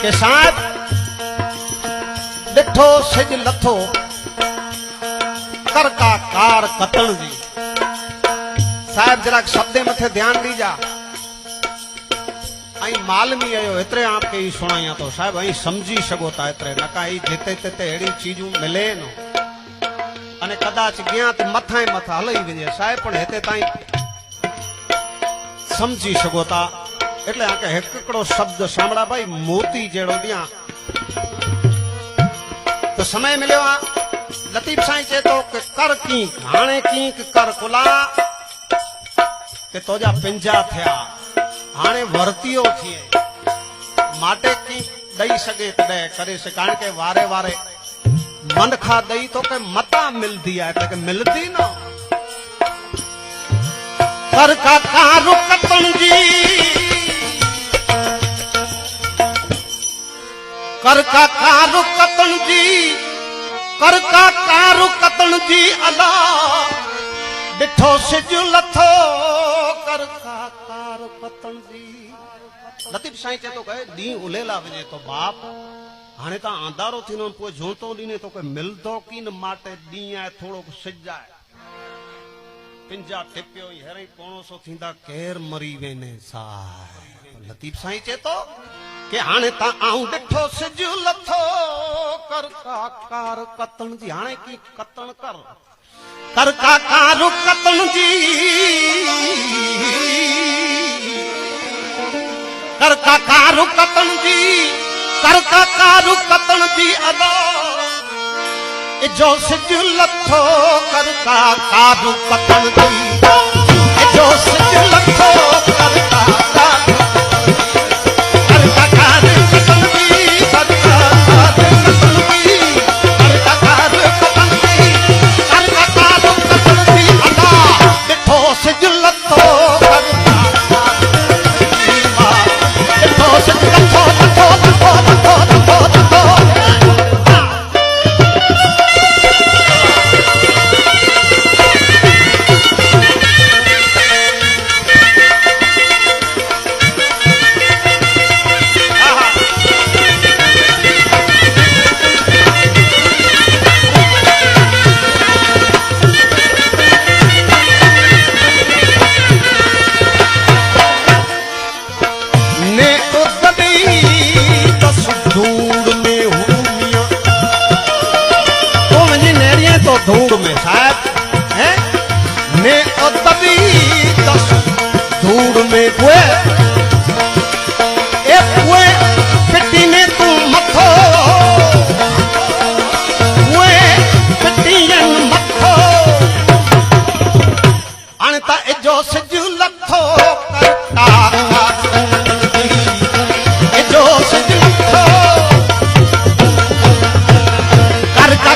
के साथ डिठो सिज लथो कर का कार कतण जी। साहब जरा शब्दे मथे ध्यान दीजा। आई मालमी आयो एतरे आपके ही सुनाया तो साहब आई समझी सको था एतरे नका ही जिते तिते एड़ी चीजू मिले न अने कदाच गया तो मथा ही मथा हलई वजे साहब पण हेते ताई समझी सको था। એટલે આ કે એકકડો શબ્દ સાંભળા ભાઈ મોતી જેડો દિયા तो समय मिलो लतीफ साईं चे तो कर की हाणे की कर कुला के तोजा पिंजा थया हाणे वर्तियो थिए माटे की दई सके तडे करे से कारण के वारे वारे मन खा दई तो के मता मिलती है तो के मिलती ना कर का कारू कतन जी कर का कारू कतन जी कर का कारू कतन जी अला डिठो सिज लथो कर का कारू कतन जी। लतीफ साईं चे तो कहे दी उलेला वजे तो बाप हाणे ता आंधारो थीनो पोइ जोतो लीने तो के मिलदो की न माटे दी है थोड़ो सिज जाए पिंजा टिप्यो हेरे कोणो सो थींदा केर मरी वेने साई। लतीफ साईं चे तो के हाणे ता आऊं डिठो सिज लथो कर का कार कतन जी हाणे की कतन कर का कारू कतन जी कर का कारू कतन जी कर का कारू कतन जी अदा जो सिज लथो कर का कारू कतन जी जो सिज लथो कर का कारू धूड़ में साहब हैं ने तभी दस धूड़ में हुए ए हुए पिट्टी ने तू मथो हुए पिट्टीयन मथो अनता ए जो सिज लथो करता ए जो सिज लथो कर का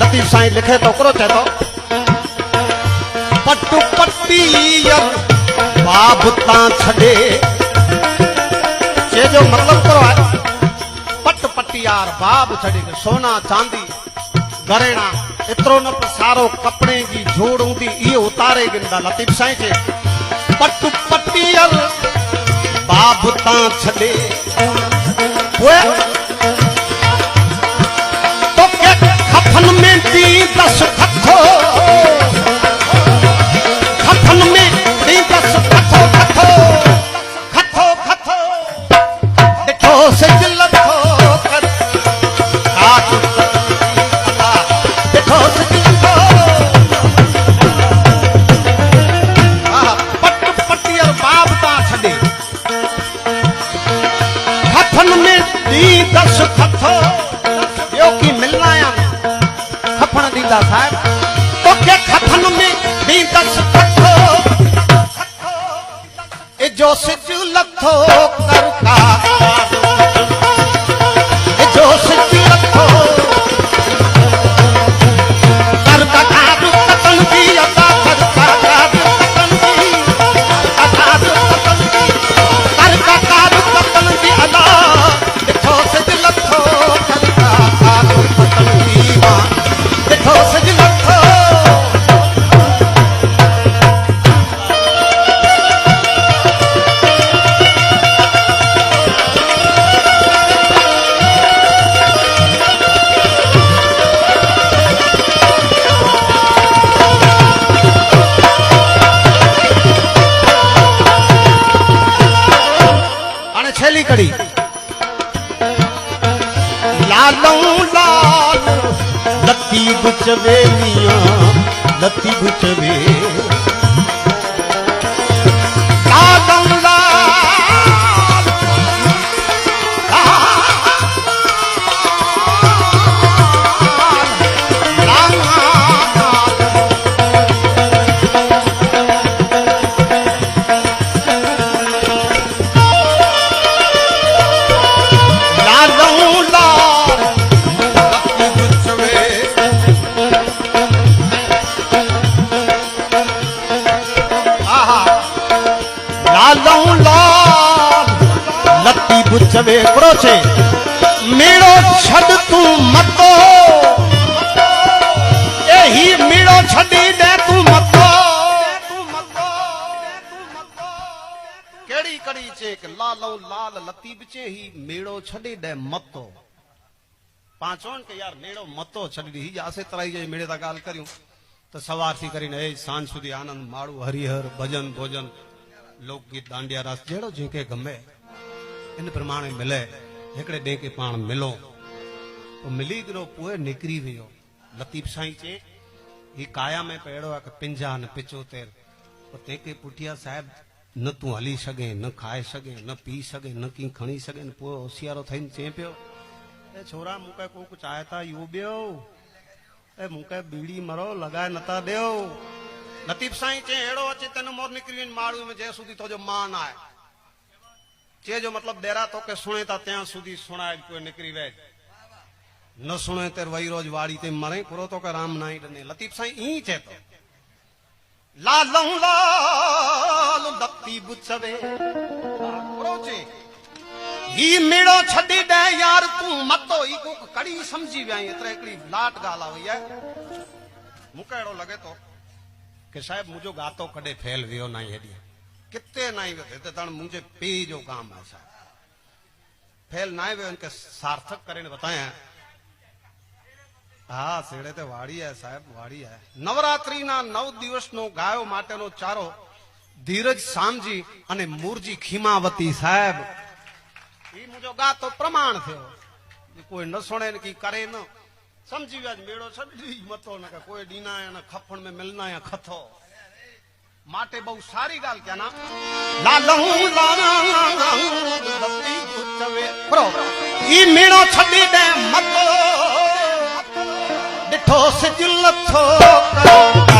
लतीफ साईं लिखे तो करो चे तो पट्टू पट्टी बाब ता छड़े चे जो मतलब करो है पट पट्टी यार बाब छड़े सोना चांदी गरेणा इतरो न सारो कपड़े की जोड़ हूंदी ये उतारे गिंदा लतीफ साईं चे पट्टू पट्टी बाब ता छड़े खफन में दी दस खथो खफन में दी दस खथो खथो खथो खथो देखो सिज लथो कर देखो सिज लथो पट पट्टी और बाब ता छड़े खफन में दी दस खथो यो की मिलना या साहब दस कठो ए जो सिज लथो कर का ए जो सिज लथो कर का कारू कतन की अता कर का कारू कतन की कारू कतन की कर का कारू कतन की अदा देखो सिज लथो कर का कारू कतन की मां देखो सिज लथो छेली कड़ी लालू लाल लत्ती गुचवे मियां लत्ती गुचवे लालू लाल लत्ती बुचवे क्रोचे मीड़ो छड़ तू मतो यही मीड़ो छड़ी दे तू मतो केड़ी कड़ी चेक लालो लाल लत्ती बिचे ही मीड़ो छड़ी दे मतो पांचों के यार मीड़ो मतो छड़ी ही जासे तराई जे मीड़े ता गाल करियो तो सवार थी करीने ए सांझ सुधी आनंद माड़ू हरिहर भजन भोजन लोकगीत दांडिया रास जेड़ो जेके गमे इन प्रमाणे मिले हिकड़े डे के पाण मिलो तो मिली गिरो पोए निकरी वियो लतीफ साईं चे ही काया में पेड़ो आ पिंजा न पिचो तेर तो तेके पुठिया साहब न तू हली सके न खाए सके न पी सके न की खणी सके न पोए होशियारो थईन चे पियो ए छोरा मुके को कुछ आयता यो बियो ए मुके बीड़ी मरो लगाए नता देओ लतीफ साईं चे एड़ो अचे तन मोर निकरी माड़ू में जे सुधी तो जो मान आए चे जो मतलब डेरा तो के सुने ता त्या सुधी सुनाए कोई निकरी वे न सुने तेर वही रोज वाड़ी ते मरे पुरो तो के राम नाई डने लतीफ साईं ई चे तो लालू लाल लत्ती बुचवे पुरो चे ही मीड़ो छडी दे यार तू मतो ई को कड़ी समझी वे एतरे एकड़ी लाट गाल आवी है मुकेड़ो लगे तो के साहब मुझो गातो कड़े फैल वियो नहीं हेडी कितने नहीं वे तण मुझे पी जो काम है साहब फैल ना वे उनके सार्थक करे बताया हाँ सेड़े ते वाड़ी है साहब वाड़ी है नवरात्रि ना 9 दिवस नो गायो माटे नो चारो धीरज सामजी अने मूरजी खीमावती साहब ई मुझो गातो प्रमाण थयो कोई न सुने की करे न समझी व्याज मेड़ो छड़ी मतो न कोई डीना है न खपण में मिलना है खथो माटे बहु सारी गाल क्या ना लालू लत्ती गुचवे प्रो ई मीड़ो छड़ी दे मतो डिठो सिज लथो कर